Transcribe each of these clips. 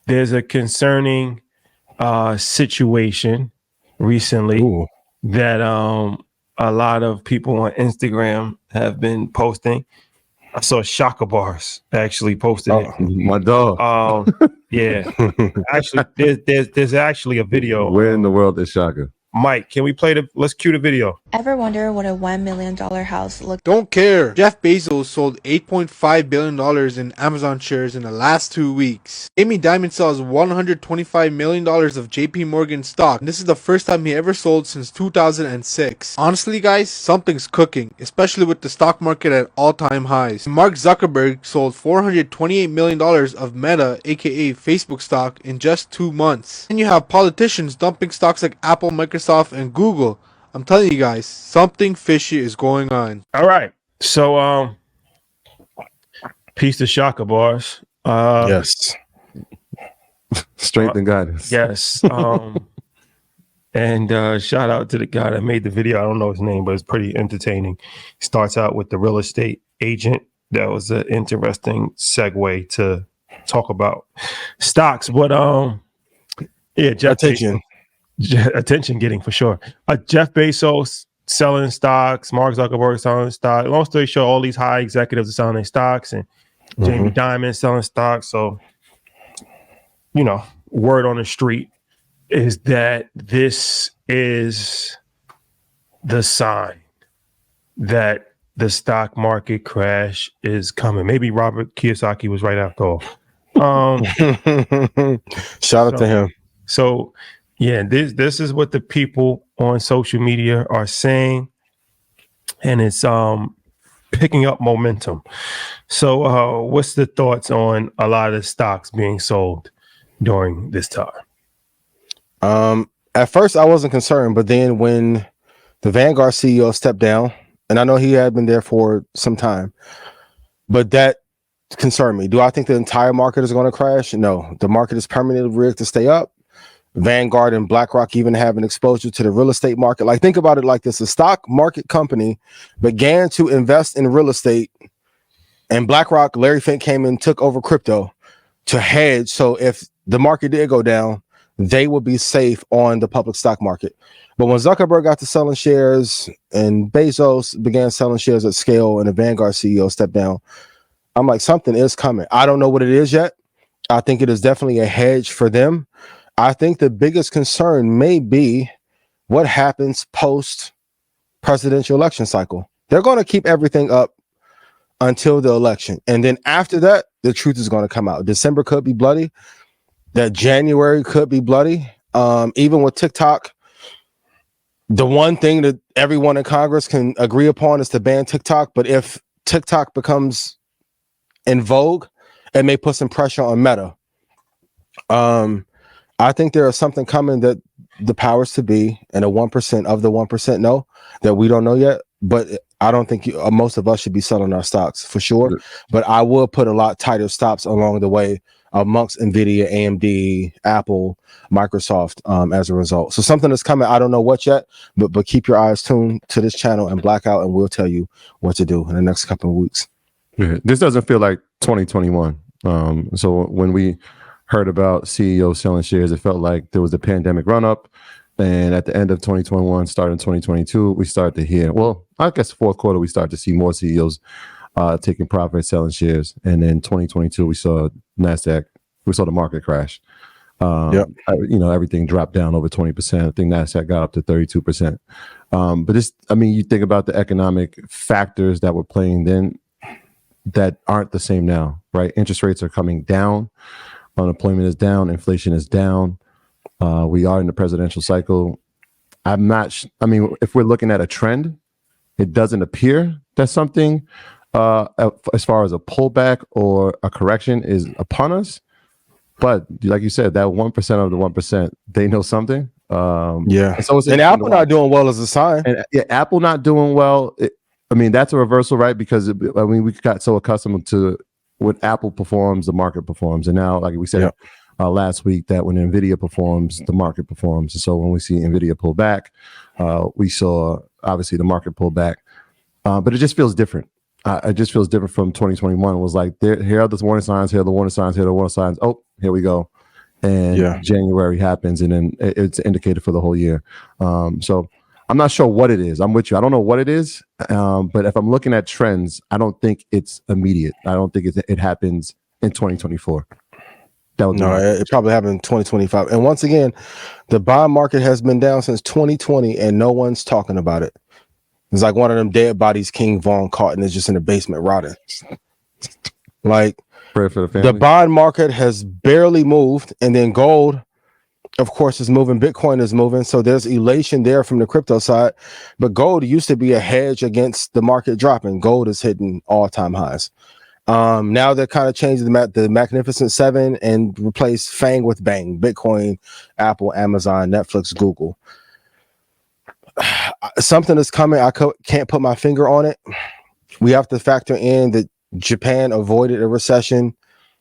there's a concerning situation recently that a lot of people on Instagram have been posting. I saw Shaka Bars actually posted it. My dog. Yeah. Actually, there's actually a video. Where in the world is Shaka? Mike, can we let's cue the video. Ever wonder what a $1 million house looks? Don't care. Jeff Bezos sold $8.5 billion in Amazon shares in the last 2 weeks. Amy Dimon sells $125 million of JP Morgan stock. And this is the first time he ever sold since 2006. Honestly, guys, something's cooking, especially with the stock market at all-time highs. Mark Zuckerberg sold $428 million of Meta, aka Facebook stock, in just 2 months. And you have politicians dumping stocks like Apple, Microsoft, and Google. I'm telling you guys, something fishy is going on. All right. So, peace to Shaka Bars. Yes. Strength and guidance. Yes. And shout out to the guy that made the video. I don't know his name, but it's pretty entertaining. Starts out with the real estate agent. That was an interesting segue to talk about stocks. But yeah, Jeff attention getting for sure. Jeff Bezos selling stocks, Mark Zuckerberg selling stocks. Long story short, all these high executives are selling their stocks, and Jamie Dimon selling stocks. So, word on the street is that this is the sign that the stock market crash is coming. Maybe Robert Kiyosaki was right after all. Shout out to him. So, yeah, this is what the people on social media are saying, and it's picking up momentum. So, what's the thoughts on a lot of the stocks being sold during this time? At first, I wasn't concerned, but then when the Vanguard CEO stepped down, and I know he had been there for some time, but that concerned me. Do I think the entire market is going to crash? No, the market is permanently rigged to stay up. Vanguard and BlackRock even have an exposure to the real estate market. Like, think about it like this: a stock market company began to invest in real estate, and BlackRock, Larry Fink, came and took over crypto to hedge. So if the market did go down, they would be safe on the public stock market. But when Zuckerberg got to selling shares and Bezos began selling shares at scale and the Vanguard CEO stepped down, I'm like, something is coming. I don't know what it is yet. I think it is definitely a hedge for them. I think the biggest concern may be what happens post presidential election cycle. They're going to keep everything up until the election. And then after that, the truth is going to come out. December could be bloody. That January could be bloody. Even with TikTok, the one thing that everyone in Congress can agree upon is to ban TikTok. But if TikTok becomes in vogue, it may put some pressure on Meta. I think there is something coming that the powers to be and the 1% of the 1% know that we don't know yet. But I don't think most of us should be selling our stocks for sure. But I will put a lot tighter stops along the way amongst NVIDIA, AMD, Apple, Microsoft as a result. So something is coming. I don't know what yet, but keep your eyes tuned to this channel and Blackout, and we'll tell you what to do in the next couple of weeks. Yeah, this doesn't feel like 2021. So when we heard about CEOs selling shares, it felt like there was a pandemic run up. And at the end of 2021, starting 2022, we started to hear, well, I guess fourth quarter, we started to see more CEOs taking profits, selling shares. And then 2022, we saw NASDAQ, we saw the market crash. Everything dropped down over 20%. I think NASDAQ got up to 32%. But this, you think about the economic factors that were playing then that aren't the same now, right? Interest rates are coming down. Unemployment is down. Inflation is down. We are in the presidential cycle. If we're looking at a trend, it doesn't appear that something as far as a pullback or a correction is upon us. But like you said, that 1% of the 1%, they know something. And Apple not doing well is a sign. And Apple not doing well. That's a reversal, right? Because we got so accustomed to when Apple performs, the market performs. And now, like we said last week, that when NVIDIA performs, the market performs. And so when we see NVIDIA pull back, we saw, obviously, the market pull back. But it just feels different. It just feels different from 2021. It was like, here are the warning signs, here are the warning signs, here are the warning signs. Oh, here we go. and January happens, and then it's indicated for the whole year. So I'm not sure what it is. I'm with you. I don't know what it is, but if I'm looking at trends, I don't think it's immediate. I don't think it happens in 2024. It probably happened in 2025. And once again, the bond market has been down since 2020, and no one's talking about it. It's like one of them dead bodies King Von caught and is just in the basement rotting. Like, prayer for the family. The bond market has barely moved, and then gold, of course, is moving. Bitcoin is moving. So there's elation there from the crypto side. But gold used to be a hedge against the market dropping. Gold is hitting all-time highs. Now they're kind of changing the Magnificent Seven and replace FANG with BANG. Bitcoin, Apple, Amazon, Netflix, Google. Something is coming. I can't put my finger on it. We have to factor in that Japan avoided a recession.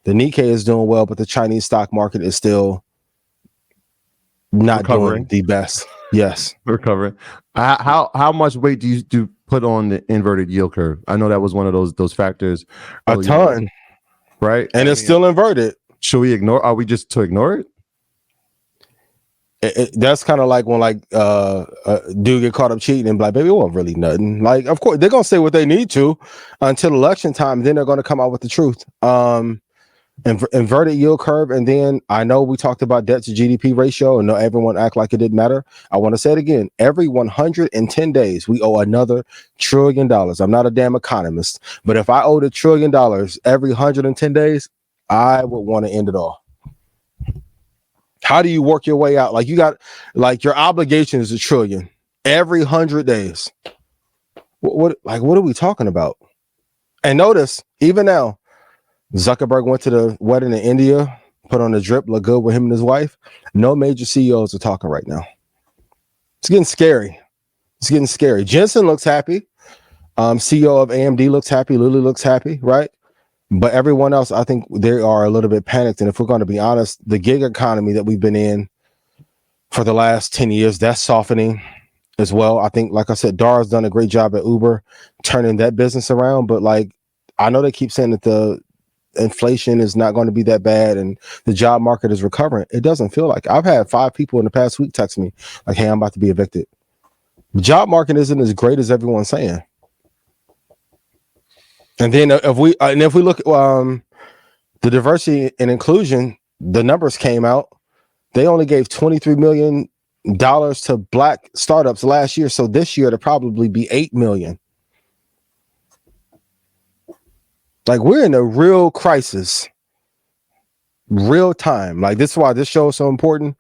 The Nikkei is doing well, but the Chinese stock market is still not doing the best. Yes, recovering. How much weight do you put on the inverted yield curve? I know that was one of those factors. A ton, right? And it's still inverted. Should we ignore? Are we just to ignore it? That's kind of like when dude get caught up cheating and be like, baby, it wasn't really nothing. Like, of course, they're gonna say what they need to until election time. Then they're gonna come out with the truth. Inverted yield curve, and then I know we talked about debt to GDP ratio, and everyone act like it didn't matter. I want to say it again. Every 110 days, we owe another $1 trillion. I'm not a damn economist, but if I owed $1 trillion every 110 days, I would want to end it all. How do you work your way out? Like, you got, like, your obligation is $1 trillion every 100 days. What are we talking about? And notice, even now, Zuckerberg went to the wedding in India, put on a drip, look good with him and his wife. No major CEOs are talking right now. It's getting scary. Jensen looks happy. CEO of AMD looks happy. Lily looks happy, right? But everyone else, I think they are a little bit panicked. And if we're going to be honest, the gig economy that we've been in for the last 10 years, that's softening as well. I think, like I said, Dara's done a great job at Uber turning that business around. But like, I know they keep saying that the inflation is not going to be that bad and the job market is recovering. It doesn't feel like it. I've had 5 people in the past week text me like, hey, I'm about to be evicted. The job market isn't as great as everyone's saying. And then if we look at the diversity and inclusion, the numbers came out. They only gave $23 million to Black startups last year. So this year it'll probably be $8 million. Like, we're in a real crisis, real time. Like, this is why this show is so important.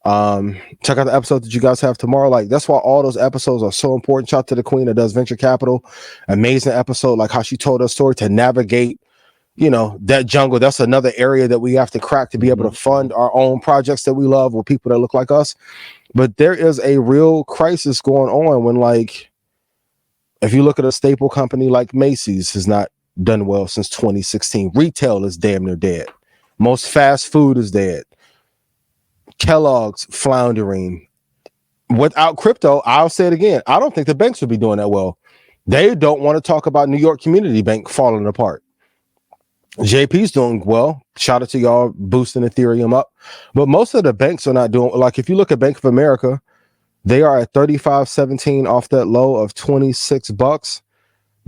Check out the episode that you guys have tomorrow. Like, that's why all those episodes are so important. Shout out to the queen that does venture capital. Amazing episode, like how she told her story to navigate, that jungle. That's another area that we have to crack to be able to fund our own projects that we love with people that look like us. But there is a real crisis going on when, like, if you look at a staple company like Macy's has not done well since 2016. Retail is damn near dead. Most fast food is dead. Kellogg's floundering. Without crypto, I'll say it again, I don't think the banks would be doing that well. They don't want to talk about New York Community Bank falling apart. JP's doing well. Shout out to y'all boosting Ethereum up. But most of the banks are not doing, like, if you look at Bank of America, they are at 35.17 off that low of $26.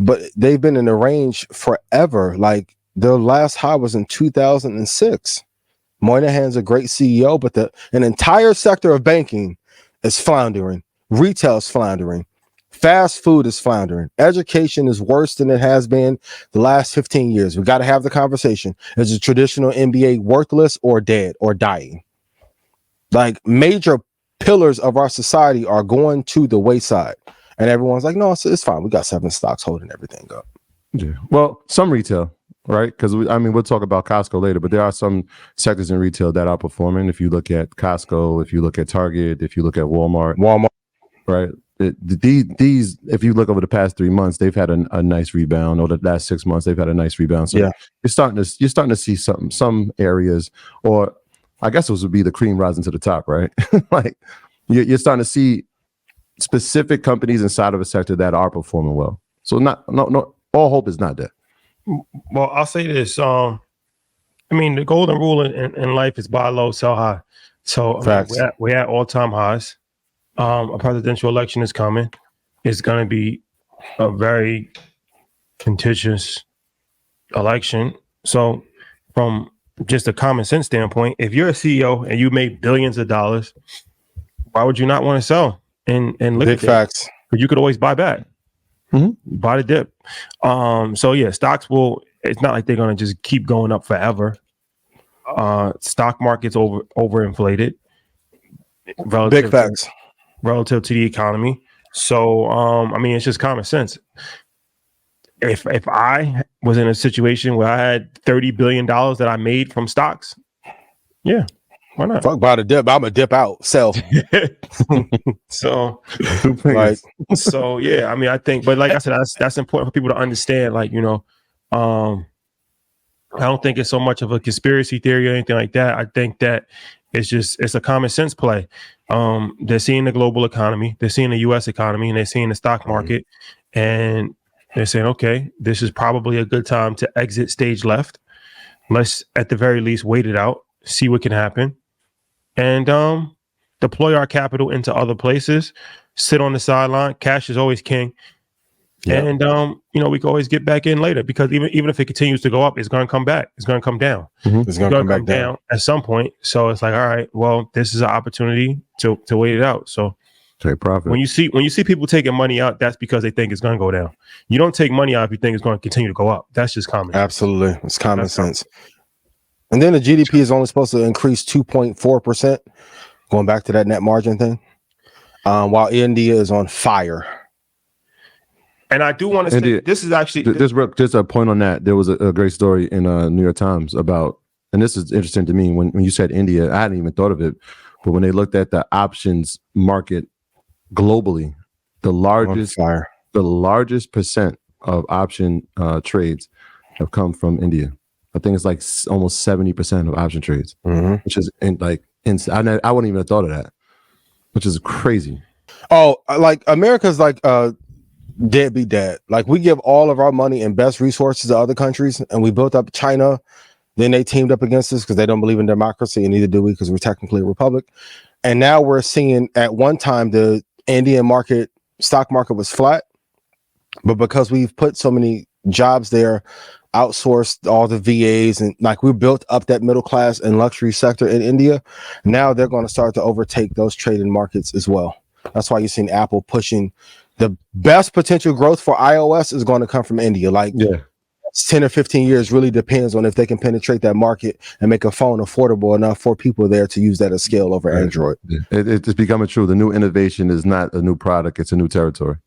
But they've been in the range forever. Like, their last high was in 2006. Moynihan's a great CEO, but an entire sector of banking is floundering. Retail's floundering. Fast food is floundering. Education is worse than it has been the last 15 years. We got to have the conversation. Is the traditional MBA worthless or dead or dying? Like, major pillars of our society are going to the wayside. And everyone's like, no, it's fine. We got 7 stocks holding everything up. Yeah. Well, some retail, right? Because we'll talk about Costco later, but there are some sectors in retail that are performing. If you look at Costco, if you look at Target, if you look at Walmart, right? These, if you look over the past 3 months, they've had a nice rebound. Or the last 6 months, they've had a nice rebound. So yeah, you're starting to see some areas, or I guess those would be the cream rising to the top, right? Like, you're starting to see specific companies inside of a sector that are performing well. So no, all hope is not dead. Well, I'll say this. I mean, the golden rule in life is buy low, sell high. So I mean, Facts. we're at all-time highs. A presidential election is coming. It's going to be a very contentious election. So from just a common sense standpoint, if you're a CEO and you make billions of dollars, why would you not want to sell and liquidate? Big facts. But you could always buy back. Buy the dip. So yeah, stocks will, it's not like they're going to just keep going up forever. Stock market's overinflated Big facts. relative to the economy. So I mean, it's just common sense. If I was in a situation where I had $30 billion that I made from stocks, yeah, why not? Fuck buy the dip. I'm a dip out. Sell. So Like, so yeah, I mean, I think, but like I said, that's important for people to understand. Like, you know, I don't think it's so much of a conspiracy theory or anything like that. I think that it's a common sense play. They're seeing the global economy, they're seeing the U.S. economy, and they're seeing the stock market, and they're saying, okay, this is probably a good time to exit stage left. Let's at the very least wait it out, see what can happen, and deploy our capital into other places. Sit on the sideline. Cash is always king. Yeah. And you know, we can always get back in later, because even if it continues to go up, it's going to come back. It's going to come down. it's gonna come back down. at some point. So it's like, all right, well, this is an opportunity to wait it out. So Take profit. when you see people taking money out, that's because they think it's going to go down. You don't take money out if you think it's going to continue to go up. That's just common. Absolutely. It's common That's sense. And then the GDP is only supposed to increase 2.4%, going back to that net margin thing, while India is on fire. And I do want to say, India- this is actually Just a point on that. There was a great story in New York Times about, and this is interesting to me. When you said India, I hadn't even thought of it, but when they looked at the options market globally, the largest percent of option trades have come from India. I think it's like almost 70% of option trades, which is I wouldn't even have thought of that, which is crazy. Oh, like America's like deadbeat dad. Like, we give all of our money and best resources to other countries, and we built up China. Then they teamed up against us because they don't believe in democracy, and neither do we, because we're technically a republic. And now we're seeing, at one time, the Indian stock market was flat, but because we've put so many jobs there, outsourced all the VAs, and like we built up that middle class and luxury sector in India, now they're going to start to overtake those trading markets as well. That's why you've seen Apple pushing the best potential growth for iOS is going to come from India. Like, 10 or 15 years really depends on if they can penetrate that market and make a phone affordable enough for people there to use that at scale over Android. It's becoming true. The new innovation is not a new product; it's a new territory.